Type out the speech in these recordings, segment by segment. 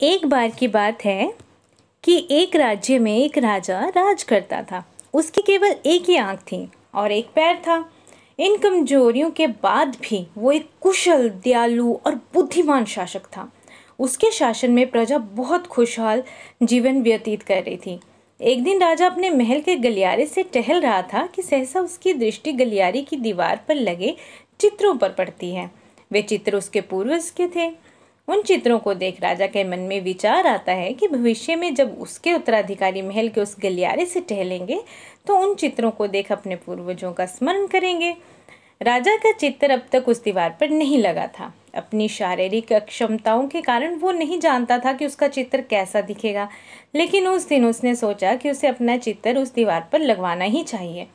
एक बार की बात है कि एक राज्य में एक राजा राज करता था। उसकी केवल एक ही आंख थी और एक पैर था। इन कमजोरियों के बाद भी वो एक कुशल, दयालु और बुद्धिमान शासक था। उसके शासन में प्रजा बहुत खुशहाल जीवन व्यतीत कर रही थी। एक दिन राजा अपने महल के गलियारे से टहल रहा था कि सहसा उसकी दृष्टि गलियारे की दीवार पर लगे चित्रों पर पड़ती है। वे चित्र उसके पूर्वज के थे। उन चित्रों को देख राजा के मन में विचार आता है कि भविष्य में जब उसके उत्तराधिकारी महल के उस गलियारे से टहलेंगे तो उन चित्रों को देख अपने पूर्वजों का स्मरण करेंगे। राजा का चित्र अब तक उस दीवार पर नहीं लगा था। अपनी शारीरिक अक्षमताओं के कारण वो नहीं जानता था कि उसका चित्र कैसा दिखेगा, लेकिन उस दिन उसने सोचा कि उसे अपना चित्र उस दीवार पर लगवाना ही चाहिए।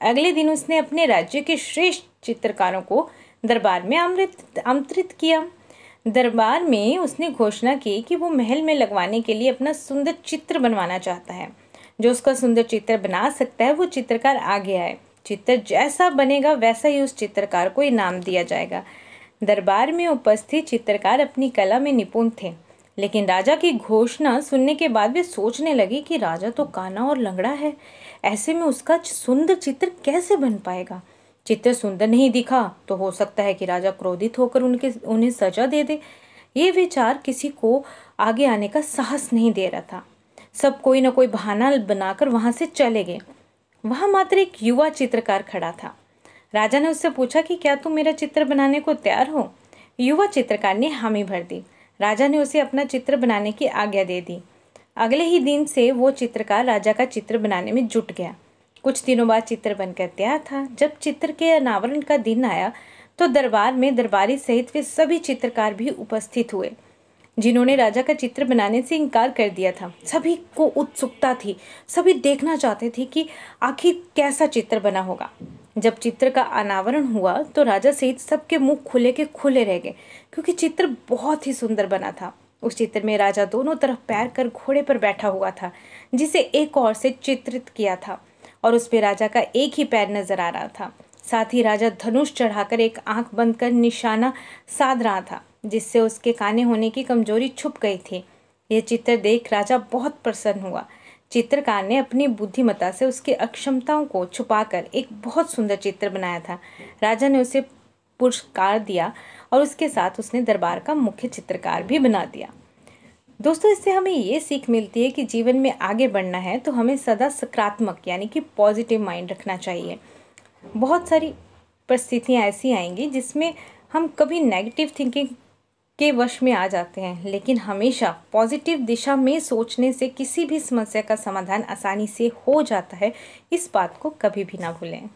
अगले दिन उसने अपने राज्य के श्रेष्ठ चित्रकारों को दरबार में आमंत्रित किया। दरबार में उसने घोषणा की कि वो महल में लगवाने के लिए अपना सुंदर चित्र बनवाना चाहता है। जो उसका सुंदर चित्र बना सकता है वो चित्रकार आगे आए। चित्र जैसा बनेगा वैसा ही उस चित्रकार को इनाम दिया जाएगा। दरबार में उपस्थित चित्रकार अपनी कला में निपुण थे, लेकिन राजा की घोषणा सुनने के बाद वे सोचने लगे कि राजा तो काना और लंगड़ा है, ऐसे में उसका सुंदर चित्र कैसे बन पाएगा। चित्र सुंदर नहीं दिखा तो हो सकता है कि राजा क्रोधित होकर उन्हें सजा दे दे। ये विचार किसी को आगे आने का साहस नहीं दे रहा था। सब कोई न कोई बहाना बनाकर वहां से चले गए। वहां मात्र एक युवा चित्रकार खड़ा था। राजा ने उससे पूछा कि क्या तुम मेरा चित्र बनाने को तैयार हो। युवा चित्रकार ने हामी भर दी। राजा ने उसे अपना चित्र बनाने की आज्ञा दे दी। अगले ही दिन से वो चित्रकार राजा का चित्र बनाने में जुट गया। कुछ दिनों बाद चित्र बनकर तैयार था। जब चित्र के अनावरण का दिन आया तो दरबार में दरबारी सहित वे सभी चित्रकार भी उपस्थित हुए जिन्होंने राजा का चित्र बनाने से इनकार कर दिया था। सभी को उत्सुकता थी, सभी देखना चाहते थे कि आखिर कैसा चित्र बना होगा। जब चित्र का अनावरण हुआ तो राजा सहित सबके मुंह खुले के खुले रह गए, क्योंकि चित्र बहुत ही सुंदर बना था। उस चित्र में राजा दोनों तरफ पैर कर घोड़े पर बैठा हुआ था, जिसे एक ओर से चित्रित किया था और उस पे राजा का एक ही पैर नजर आ रहा था। साथ ही राजा धनुष चढ़ाकर एक आंख बंद कर निशाना साध रहा था, जिससे उसके काने होने की कमजोरी छुप गई थी। यह चित्र देख राजा बहुत प्रसन्न हुआ। चित्रकार ने अपनी बुद्धिमत्ता से उसकी अक्षमताओं को छुपाकर एक बहुत सुंदर चित्र बनाया था। राजा ने उसे पुरस्कार दिया और उसके साथ उसने दरबार का मुख्य चित्रकार भी बना दिया। दोस्तों, इससे हमें ये सीख मिलती है कि जीवन में आगे बढ़ना है तो हमें सदा सकारात्मक यानी कि पॉजिटिव माइंड रखना चाहिए। बहुत सारी परिस्थितियाँ ऐसी आएंगी जिसमें हम कभी नेगेटिव थिंकिंग के वश में आ जाते हैं, लेकिन हमेशा पॉजिटिव दिशा में सोचने से किसी भी समस्या का समाधान आसानी से हो जाता है। इस बात को कभी भी ना भूलें।